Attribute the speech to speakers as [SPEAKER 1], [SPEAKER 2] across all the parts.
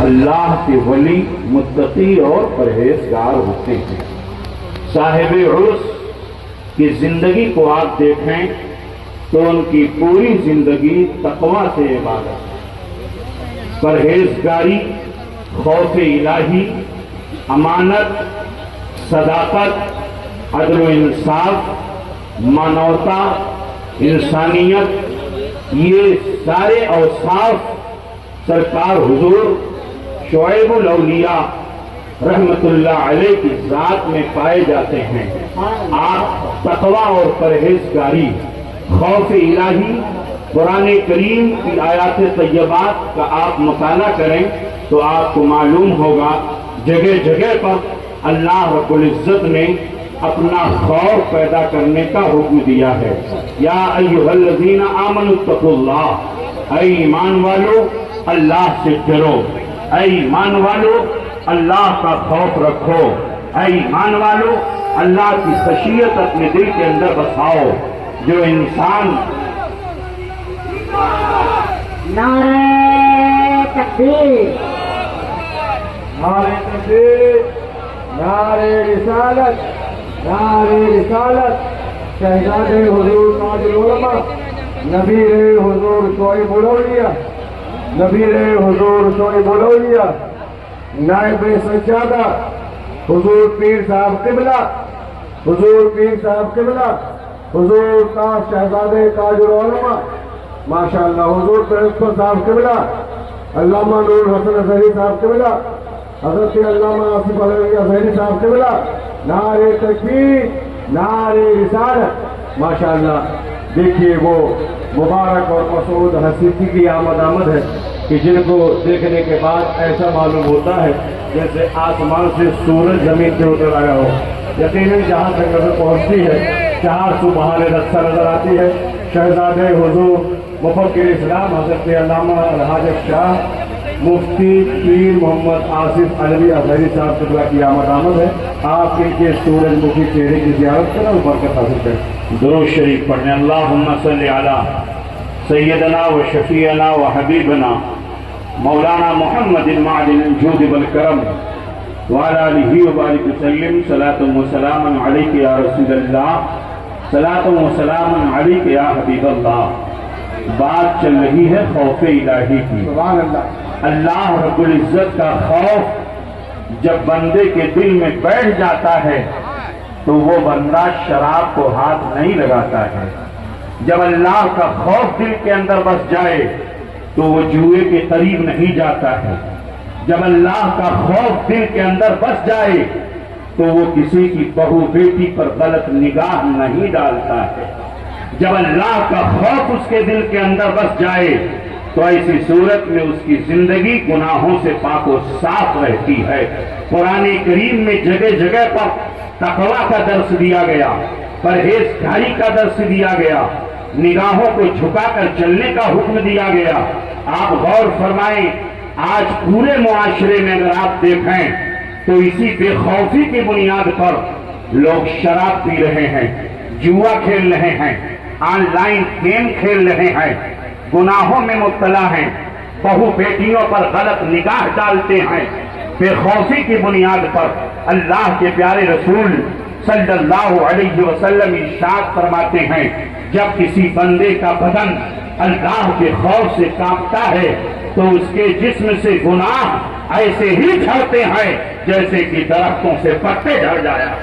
[SPEAKER 1] اللہ کے ولی متقی اور پرہیزگار ہوتے ہیں۔ صاحب عرس کی زندگی کو آپ دیکھیں تو ان کی پوری زندگی تقویٰ سے عبادت، پرہیزگاری، خوف الہی، امانت، صداقت، عدل و انصاف، مانوتا، انسانیت، یہ سارے اوصاف سرکار حضور شعیب الاولیاء رحمت اللہ علیہ کی ذات میں پائے جاتے ہیں۔ آپ تقویٰ اور پرہیزگاری، خوف الہی، قرآن کریم کی آیات طیبات کا آپ مطالعہ کریں تو آپ کو معلوم ہوگا جگہ جگہ پر اللہ رب العزت نے اپنا خوف پیدا کرنے کا حکم دیا ہے۔ یا ایھا الذین آمنوا اتقوا اللہ، اے ایمان والو اللہ سے ڈرو، اے ایمان والو اللہ کا خوف رکھو، اے ایمان والو اللہ کی خشیت اپنے دل کے اندر بساؤ۔ جو انسان
[SPEAKER 2] نعرہ تکبیر،
[SPEAKER 3] نعرہ تکبیر، نعرہ رسالت، نعرہ رسالت، شہزاد حضور تاج العلماء نبیر حضور شعیب الاولیاء، نبیر حضور شعیب الاولیاء، نائب سجادہ حضور پیر صاحب قبلہ، حضور پیر صاحب قبلہ، حضور تاج شہزادے تاج العلماء ماشاءاللہ، حضور پرنسپل صاحب قبلہ، علامہ نور حسن اظہری صاحب قبلہ، حضرت علامہ آصف علوی اظہری صاحب قبلہ، نعرہ تکبیر، نعرہ رسالت۔ ماشاءاللہ دیکھیے وہ مبارک اور مسعود حسیفی کی آمد ہے کہ جن کو دیکھنے کے بعد ایسا معلوم ہوتا ہے جیسے آسمان سے سورج زمین پہ اتر آیا ہو۔ یقیناً جہاں تک نظر پہنچتی ہے 400 بہار رقصہ نظر آتی ہے۔ شہزادے حضور مفکر اسلام حضرت علامہ الحاج شاہ مفتی پیر محمد آصف علوی اظہری صاحب قبلہ کی آمد ہے۔ آپ ان کے سورج مکھی چہرے کی زیارت کریں اور برکت حاصل کریں۔
[SPEAKER 1] درود شریف پڑھنے اللہم صلی علی سیدنا و شفیعنا و حبیبنا مولانا محمد معدن الجود والکرم وعلی آلہ وبارک وسلم۔ صلاۃ و سلام علیک یا رسول اللہ، صلاۃ و سلام علیک یا حبیب اللہ۔ بات چل رہی ہے خوف الہی کی۔
[SPEAKER 3] سبحان اللہ۔
[SPEAKER 1] اللہ رب العزت کا خوف جب بندے کے دل میں بیٹھ جاتا ہے تو وہ بندہ شراب کو ہاتھ نہیں لگاتا ہے۔ جب اللہ کا خوف دل کے اندر بس جائے تو وہ جوئے کے قریب نہیں جاتا ہے۔ جب اللہ کا خوف دل کے اندر بس جائے تو وہ کسی کی بہو بیٹی پر غلط نگاہ نہیں ڈالتا ہے۔ جب اللہ کا خوف اس کے دل کے اندر بس جائے تو ایسی صورت میں اس کی زندگی گناہوں سے پاک و صاف رہتی ہے۔ قرآن کریم میں جگہ جگہ پر تقویٰ کا درس دیا گیا، پرہیزگاری کا درس دیا گیا، نگاہوں کو جھکا کر چلنے کا حکم دیا گیا۔ آپ غور فرمائیں، آج پورے معاشرے میں اگر آپ دیکھیں تو اسی بے خوفی کی بنیاد پر لوگ شراب پی رہے ہیں، جوا کھیل رہے ہیں، آن لائن گیم کھیل رہے ہیں، گناہوں میں مبتلا ہیں، بہو بیٹیوں پر غلط نگاہ ڈالتے ہیں۔ بے خوفی کی بنیاد پر اللہ کے پیارے رسول صلی اللہ علیہ وسلم ارشاد فرماتے ہیں، جب کسی بندے کا بدن اللہ کے خوف سے کانپتا ہے تو اس کے جسم سے گناہ ایسے ہی جھڑتے ہیں جیسے کہ درختوں سے پتے جھڑ جایا۔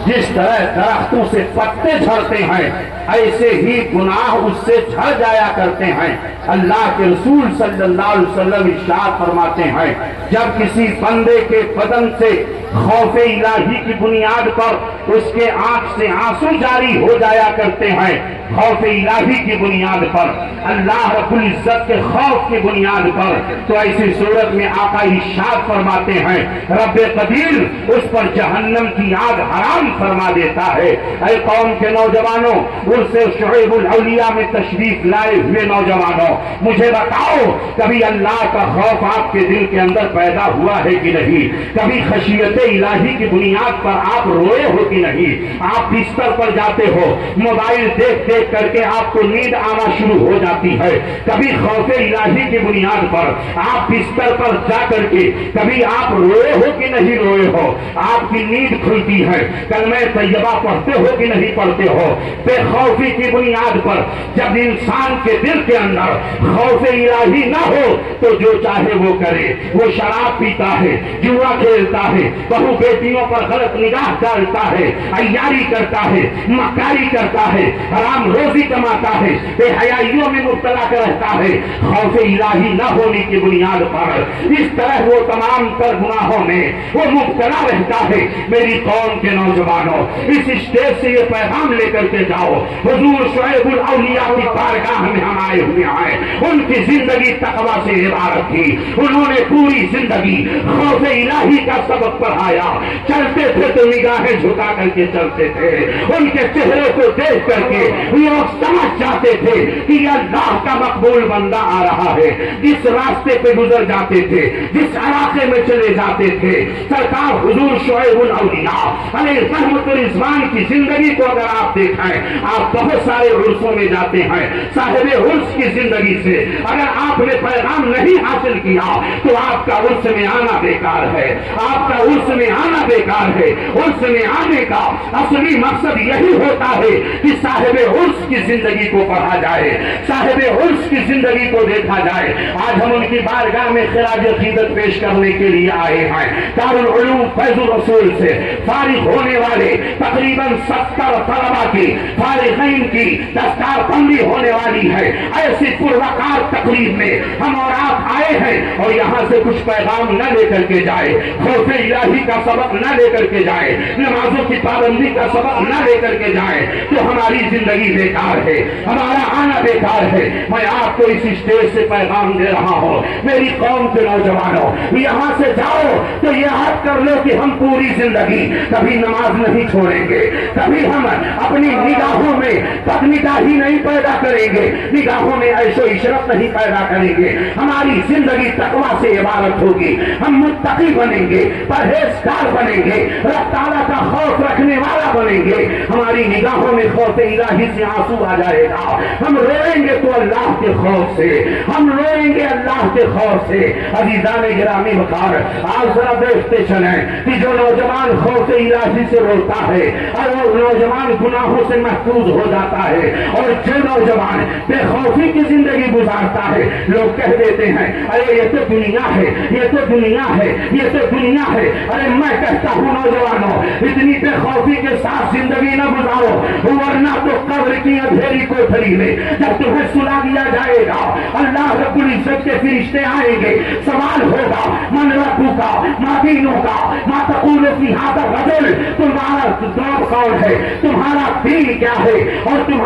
[SPEAKER 1] جس طرح درختوں سے پتے جھڑتے ہیں ایسے ہی گناہ اس سے جھڑ جایا کرتے ہیں۔ اللہ کے رسول صلی اللہ علیہ وسلم ارشاد فرماتے ہیں، جب کسی بندے کے بدن سے خوف الہی کی بنیاد پر اس کے آنکھ سے آنسو جاری ہو جایا کرتے ہیں، خوف الہی کی بنیاد پر، اللہ رب العزت کے خوف کی بنیاد پر، تو ایسی صورت میں آقا ارشاد فرماتے ہیں رب قدیر اس پر جہنم کی آگ حرام فرما دیتا ہے۔ اے قوم کے نوجوانوں، عرس شعیب الاولیاء میں تشریف لائے ہوئے نوجوانوں، مجھے بتاؤ کبھی اللہ کا خوف آپ کے دل کے اندر پیدا ہوا ہے کہ نہیں؟ کبھی خشیت الہی کی بنیاد پر آپ روئے ہو کہ نہیں؟ آپ بستر پر جاتے ہو، موبائل دیکھ دیکھ کر کے آپ کو نیند آنا شروع ہو جاتی ہے، کبھی خوف الہی کی بنیاد پر آپ بستر پر جا کر کے کبھی آپ روئے ہو کہ نہیں روئے ہو؟ آپ کی نیند کھلتی ہے، کلمہ طیبہ پڑھتے ہو کہ نہیں پڑھتے ہو؟ بے خوفی کی بنیاد پر جب انسان کے دل کے اندر خوف الہی نہ ہو تو جو چاہے وہ کرے، وہ شراب پیتا ہے، جوا کھیلتا ہے، بہو بیٹیوں پر غلط نگاہ ڈالتا ہے، عیاری کرتا ہے، مکاری کرتا ہے، حرام روزی کماتا ہے، بے حیائیوں میں مبتلا رہتا ہے، خوف الہی نہ ہونے کی بنیاد پر اس طرح وہ تمام تر گناہوں میں وہ مبتلا رہتا ہے۔ میری قوم کے نوجوانوں، اس اسٹیج سے یہ پیغام لے کر کے جاؤ، حضور شعیب الاولیاء کی بارگاہ میں ہم آئے ہوئے ہیں، ان کی زندگی تقویٰ سے عبارت تھی، انہوں نے پوری زندگی خوف الہی کا سبق پڑھایا، چلتے تھے تو نگاہیں جھکا کر کے چلتے تھے، ان کے چہرے کو دیکھ کر کے لوگ سمجھ جاتے تھے کہ یہ اللہ کا مقبول بندہ آ رہا ہے۔ جس راستے پہ گزر جاتے تھے، جس علاقے میں چلے جاتے تھے، سرکار حضور شعیب الاولیاء علیہ رحمت رضوان کی زندگی کو اگر آپ دیکھیں، آپ بہت سارے عرصوں میں جاتے ہیں، صاحب عرص کی زندگی سے اگر آپ نے پیغام نہیں حاصل کیا تو آپ کا عرص میں آنا بیکار ہے، آپ کا عرص میں آنا بیکار ہے۔ عرص میں آنے کا اصلی مقصد یہی ہوتا ہے کہ صاحب عرص کی زندگی کو پڑھا جائے، صاحب عرص کی زندگی کو دیکھا جائے۔ آج ہم ان کی بارگاہ میں خراج عقیدت پیش کرنے کے لیے آئے ہیں۔ دارالعلوم فیض الرسول سے فارغ ہونے والے تقریباً 70 طلبا کی فارغین کی دستار بندی ہونے والی ہے۔ ایسی پروقار تقریب میں ہم اور آپ آئے ہیں اور یہاں سے کچھ پیغام نہ لے کر کے جائے، خوف الہی کا سبق نہ لے کر کے جائے، نمازوں کی پابندی کا سبق نہ لے کر کے جائے تو ہماری زندگی بیکار ہے، ہمارا آنا بیکار ہے۔ میں آپ کو اس اسٹیج سے پیغام دے رہا ہوں، میری قوم کے نوجوانوں، یہاں سے جاؤ تو یہ عہد کر لو کہ ہم پوری زندگی کبھی نماز نہیں چھوڑیں گے، کبھی ہم اپنی نگاہوں میں بدنگاہی نہیں پیدا کریں گے، نگاہوں میں عیش و عشرت نہیں پیدا کریں گے، ہماری زندگی تقویٰ سے عبارت ہوگی، ہم متقی بنیں گے، پرہیزگار بنیں گے، رب تعالیٰ کا خوف رکھنے والا بنیں گے، ہماری نگاہوں میں خوف الہی سے آنسو آ جائے گا، ہم روئیں گے تو اللہ کے خوف سے، ہم روئیں گے اللہ کے خوف سے۔ عزیزان گرامی وقار، آج ذرا دیکھتے چلیں کہ جو نوجوان خوف الہی سے روتا ہے اور وہ نوجوان گناہوں سے محفوظ ہو جاتا ہے، اور جو نوجوان بے خوفی کی زندگی گزارتا ہے، لوگ کہہ دیتے ہیں ارے یہ تو دنیا ہے، یہ تو دنیا ہے، یہ تو دنیا ہے۔ ارے میں کہتا ہوں نوجوانوں، اتنی بے خوفی کے ساتھ زندگی نہ گزارو، ورنہ تو قبر کی اندھیری کوٹھری میں جب تمہیں سلا دیا جائے گا، اللہ رب العزت کے فرشتے آئیں گے، سوال ہوگا من ربک ما دینک ما تقول فی ھذا الرجل، تمہارا رب کون ہے، تمہارا دین کیا ہے، اور تم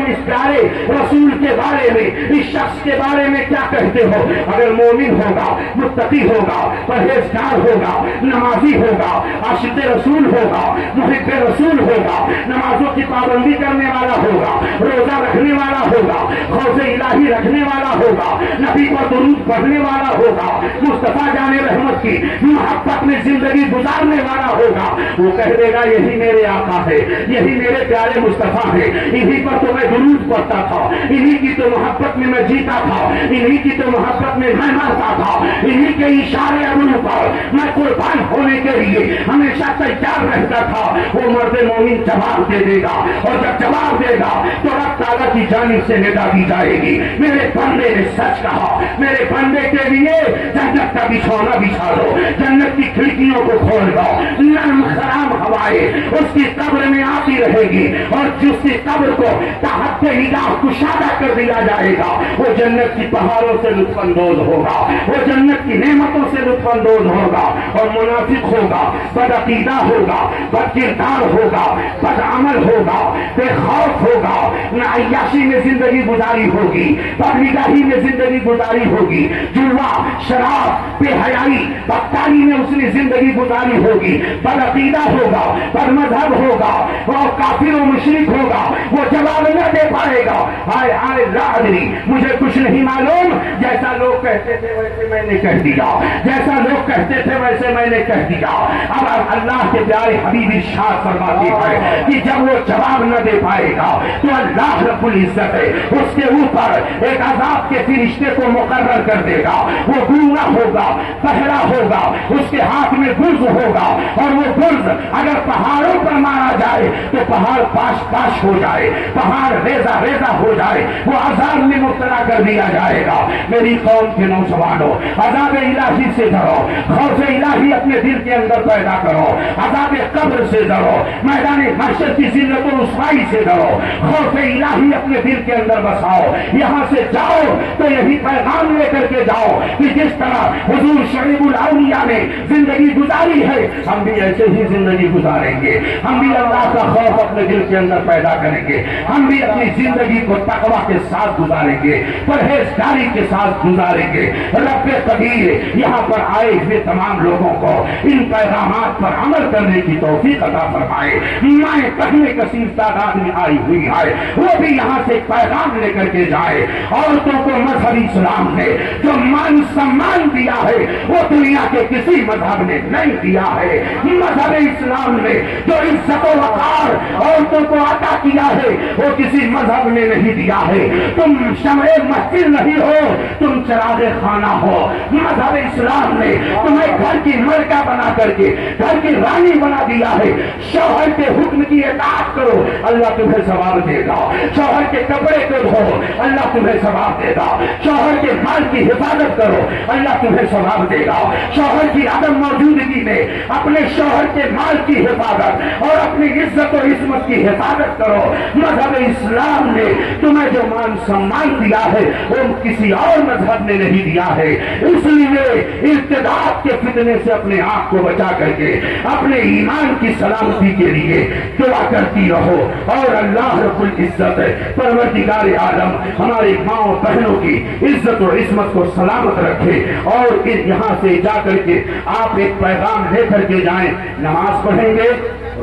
[SPEAKER 1] اس پیارے رسول کے بارے میں، اس شخص کے بارے میں کیا کہتے ہو۔ اگر مومن ہوگا، متقی ہوگا، پرہیزگار ہوگا، نمازی ہوگا، عاشق رسول ہوگا، محب رسول ہوگا، نمازوں کی پابندی کرنے والا ہوگا، روزہ رکھنے والا ہوگا، خوف الہی رکھنے والا ہوگا، نبی پر درود پڑھنے والا ہوگا، مصطفیٰ جان رحمت کی محبت میں زندگی گزارنے والا ہوگا، وہ کہہ دے گا یہی میرے آقا ہے، یہی میرے پیارے مصطفیٰ ہے، انہی پر تو میں درود پڑھتا تھا، انہی کی تو محبت میں میں جیتا تھا، انہی کی تو محبت میں میں مرتا تھا، انہی کے اشارے ابرو پر میں قربان ہونے کے لیے ہمیشہ تیار رہتا تھا۔ وہ مرد مومن جواب دے دے گا، اور جب جواب دے گا تو رب تعالیٰ کی جانب سے ندا دی جائے گی، میرے بندے نے سچ کہا، میرے بندے کے لیے جنت کا بچھونا بچھا دو، جنت کی کھڑکیوں کو کھول دو، نرم خراب ہوائیں اس کی قبر میں آتی رہے گی، اور جس کی قبر کو تحت نگاہ کشادہ کر دیا جائے گا، وہ جنت کی پہاڑوں سے لطف اندوز ہوگا، وہ جنت کی نعمتوں سے لطف اندوز ہوگا، اور منافق ہوگا، بدعقیدہ ہوگا، بد کردار ہوگا، بد عمل ہوگا، بے خوف ہوگا، نہ عیاشی میں زندگی گزاری ہوگی، بدنگاہی میں زندگی گزاری ہوگی، جوا، شراب، بے حیائی، بدکاری میں اس نے زندگی گزاری ہوگی، بدعقیدہ ہوگا، بد مذہب ہوگا، اور کافر و مشرک ہوگا، وہ جواب نہ دے پائے گا، ہائے ہائے لا ادری، مجھے کچھ نہیں معلوم، جیسا لوگ کہتے تھے ویسے میں نے کہہ دیا۔ دیا، جیسا لوگ کہتے تھے ویسے میں نے کہہ دیا۔ اب اللہ کے پیارے حبیب ارشاد فرماتے ہیں کہ جب وہ جواب نہ دے پائے گا تو اللہ رب العزت اس کے اوپر ایک عذاب کے فرشتے کو مقرر کر دے گا، وہ گونگا ہوگا، بہرا ہوگا، اس کے ہاتھ میں برز ہوگا، اور وہ برز اگر پہاڑوں پر مارا جائے تو پہاڑ پاش پاش ہو جائے، پہاڑ ریزہ ریزہ ہو جائے، وہ عذاب میں مبتلا کر دیا جائے گا۔ میری قوم کے نوجوانوں، عذاب الہی سے ڈرو، خوف الہی اپنے دل کے اندر پیدا کرو، عذاب قبر سے ڈرو، میدان محشر کی ذلت و رسوائی سے ڈرو، خوف الہی اپنے دل کے اندر بساؤ۔ یہاں سے جاؤ تو یہی پیغام لے کر کے جاؤ کہ جس طرح حضور شعیب الاولیاء نے زندگی گزاری ہے ہم بھی ایسے ہی زندگی گزاریں گے، ہم بھی اللہ کا خوف اپنے دل کے اندر پیدا کریں گے، ہم بھی اپنی زندگی کو تقوی کے ساتھ گزاریں گے، پرہیزگاری کے ساتھ گزاریں گے۔ رب قدیر یہاں پر آئے ہوئے تمام لوگوں کو ان پیغامات پر عمل کرنے کی توفیق عطا فرمائے۔ مائیں بہنیں کثیر تعداد میں آئی ہوئی ہے، وہ بھی یہاں سے پیغام لے کر کے جائے۔ عورتوں کو مذہب اسلام نے جو مان سمان دیا ہے وہ دنیا کے کسی مذہب نے نہیں دیا ہے۔ مذہب اسلام نے جو عزت و وقار عورتوں کو عطا کیا ہے وہ کسی مذہب نے نہیں دیا ہے۔ تم شمع مسجد نہیں ہو، تم چراغ خانہ ہو۔ مذہب اسلام نے تمہیں گھر کی ملکہ بنا کر کے گھر کی رانی بنا دیا ہے۔ شوہر کے حکم کی اطاعت کرو، اللہ تمہیں ثواب دے گا۔ شوہر کے کپڑے کو دھو، اللہ تمہیں ثواب دے گا۔ شوہر کے مال کی حفاظت کرو، اللہ تمہیں ثواب دے گا۔ شوہر کی عدم موجودگی میں اپنے شوہر کے مال کی حفاظت اور اپنی عزت و عصمت کی حفاظت کرو۔ مذہب اسلام نے تمہیں جو مان سمان دیا ہے وہ کسی اور مذہب نے نہیں دیا ہے۔ اس لیے ارتداد کے فتنے سے اپنے آپ کو بچا کر کے اپنے ایمان کی سلامتی کے لیے دعا کرتی رہو، اور اللہ رب العزت پروردگار عالم ہماری ماں اور بہنوں کی عزت و عصمت کو سلامت رکھے۔ اور یہاں سے جا کر کے آپ ایک پیغام لے کر کے جائیں، نماز پڑھیں گے،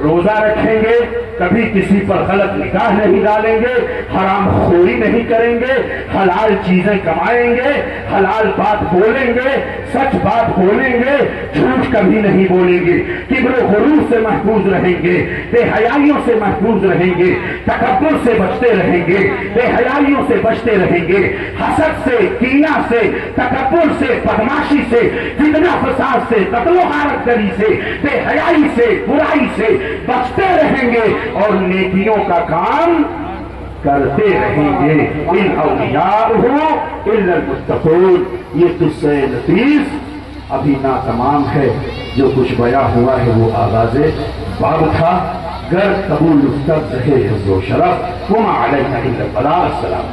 [SPEAKER 1] روزہ رکھیں گے، کبھی کسی پر غلط نگاہ نہیں ڈالیں گے، حرام خوری نہیں کریں گے، حلال چیزیں کمائیں گے، حلال بات بولیں گے، سچ بات بولیں گے، جھوٹ کبھی نہیں بولیں گے، کبر و غرور سے محفوظ رہیں گے، بے حیائیوں سے محفوظ رہیں گے، تکبر سے بچتے رہیں گے، بے حیائیوں سے بچتے رہیں گے، حسد سے، کینہ سے، تکبر سے، بدماشی سے، فتنہ فساد سے، قتل و غارت گری سے، بے حیائی سے، برائی سے بچتے رہیں گے اور نیکیوں کا کام کرتے رہیں گے۔ ان اولیاء الا المتقون۔ یہ قصہ لطیف ابھی ناتمام ہے، جو کچھ بیان ہوا ہے وہ آغاز باب تھا۔ گر قبول افتد رہے عز و شرف وما علینا الا البلاغ۔ السلام۔